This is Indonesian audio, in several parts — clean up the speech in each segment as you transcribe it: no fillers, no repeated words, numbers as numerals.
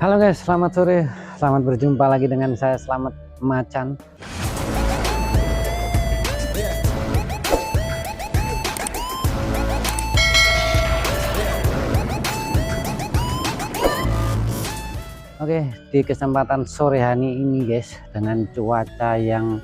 Halo guys, selamat sore. Selamat berjumpa lagi dengan saya, Selamat Macan. Oke, di kesempatan sore hari ini guys, dengan cuaca yang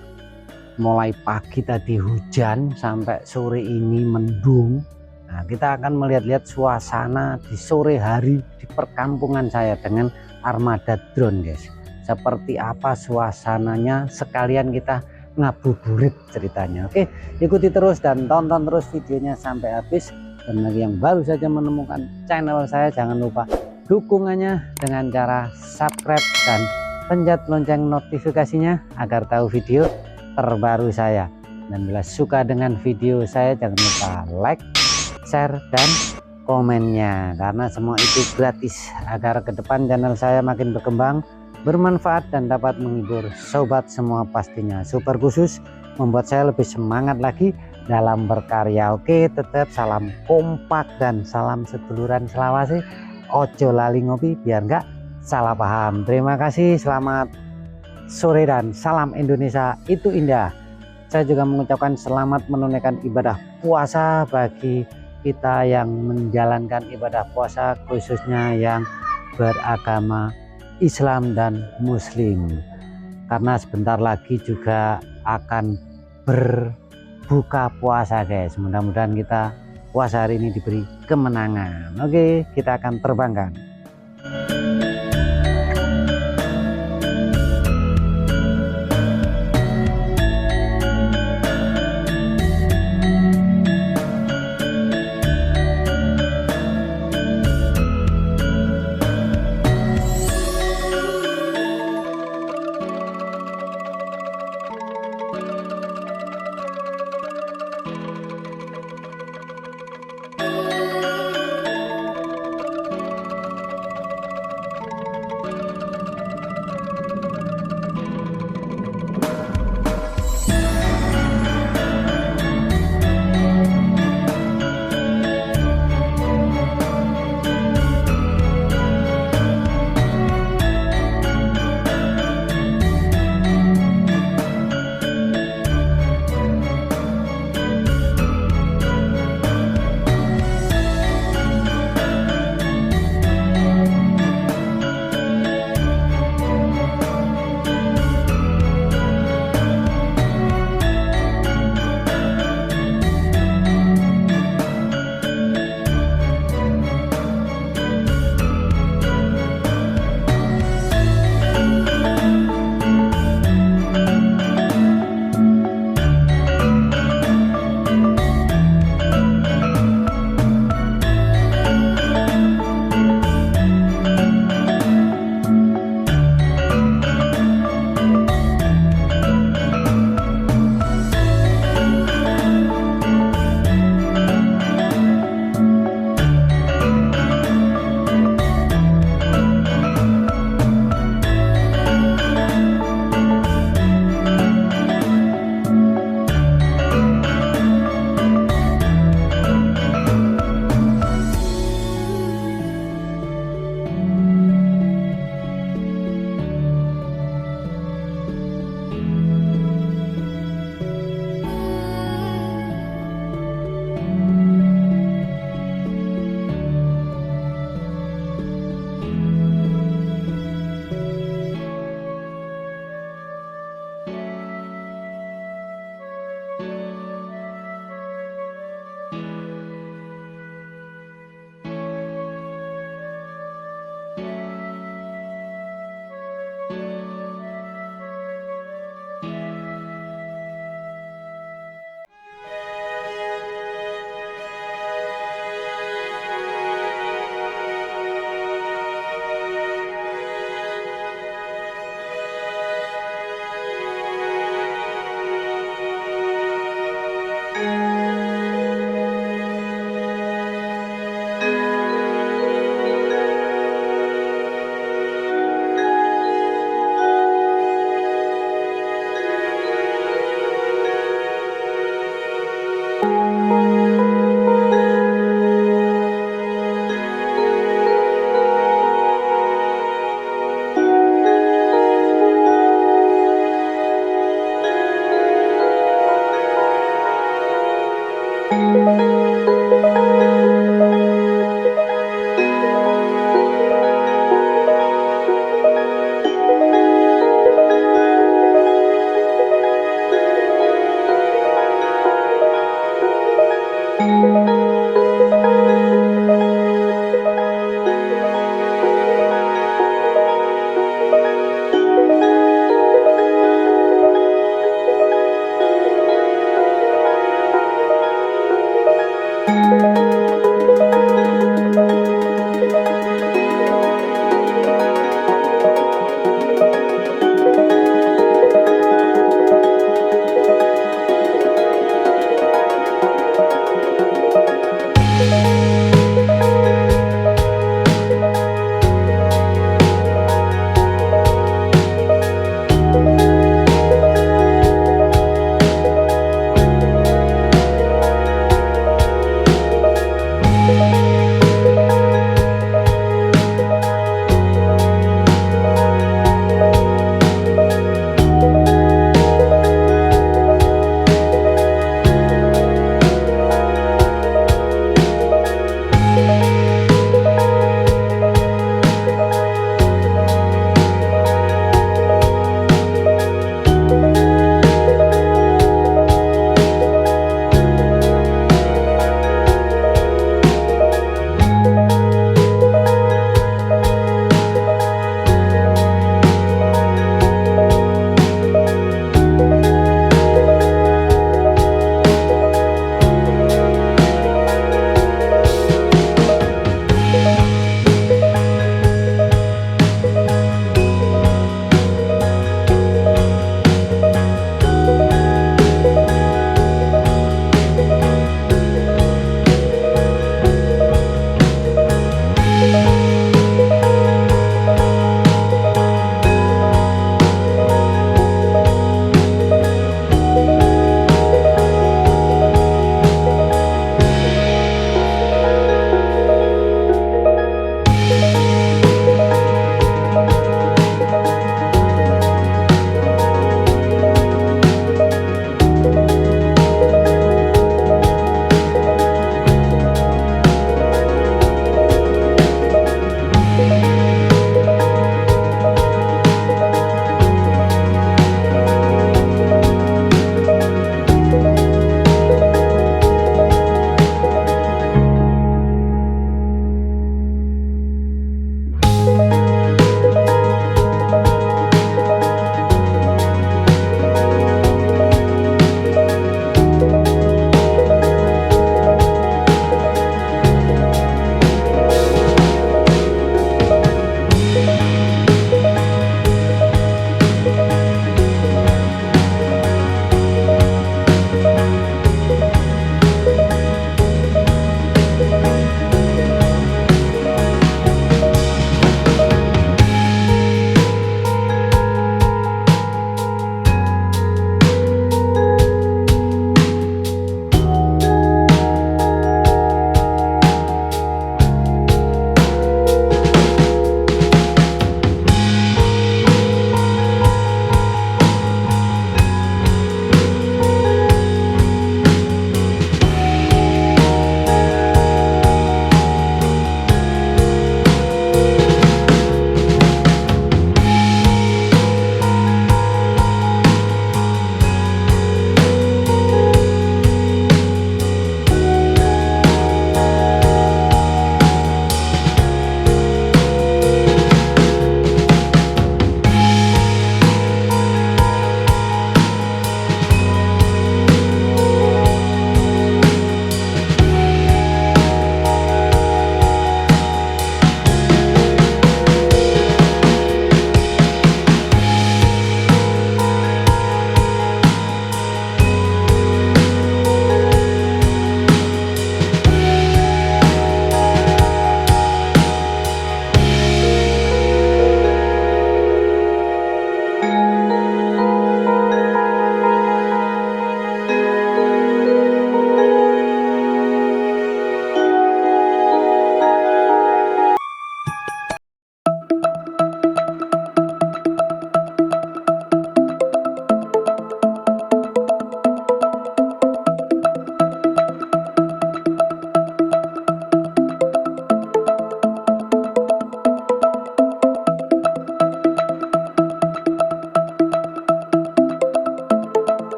mulai pagi tadi hujan sampai sore ini mendung. Nah, kita akan melihat-lihat suasana di sore hari di perkampungan saya dengan armada drone guys. Seperti apa suasananya, sekalian kita ngabuburit ceritanya. Oke, ikuti terus dan tonton terus videonya sampai habis. Dan bagi yang baru saja menemukan channel saya, jangan lupa dukungannya dengan cara subscribe dan pencet lonceng notifikasinya agar tahu video terbaru saya. Dan bila suka dengan video saya, jangan lupa like, share, dan komennya, karena semua itu gratis agar ke depan channel saya makin berkembang, bermanfaat, dan dapat menghibur sobat semua pastinya. Super khusus membuat saya lebih semangat lagi dalam berkarya. Oke, tetap salam kompak dan salam seduluran selawase. Ojo lali ngopi biar enggak salah paham. Terima kasih, selamat sore dan salam Indonesia itu indah. Saya juga mengucapkan selamat menunaikan ibadah puasa bagi kita yang menjalankan ibadah puasa, khususnya yang beragama Islam dan Muslim, karena sebentar lagi juga akan berbuka puasa guys. Mudah-mudahan kita puasa hari ini diberi kemenangan. Oke, kita akan terbangkan.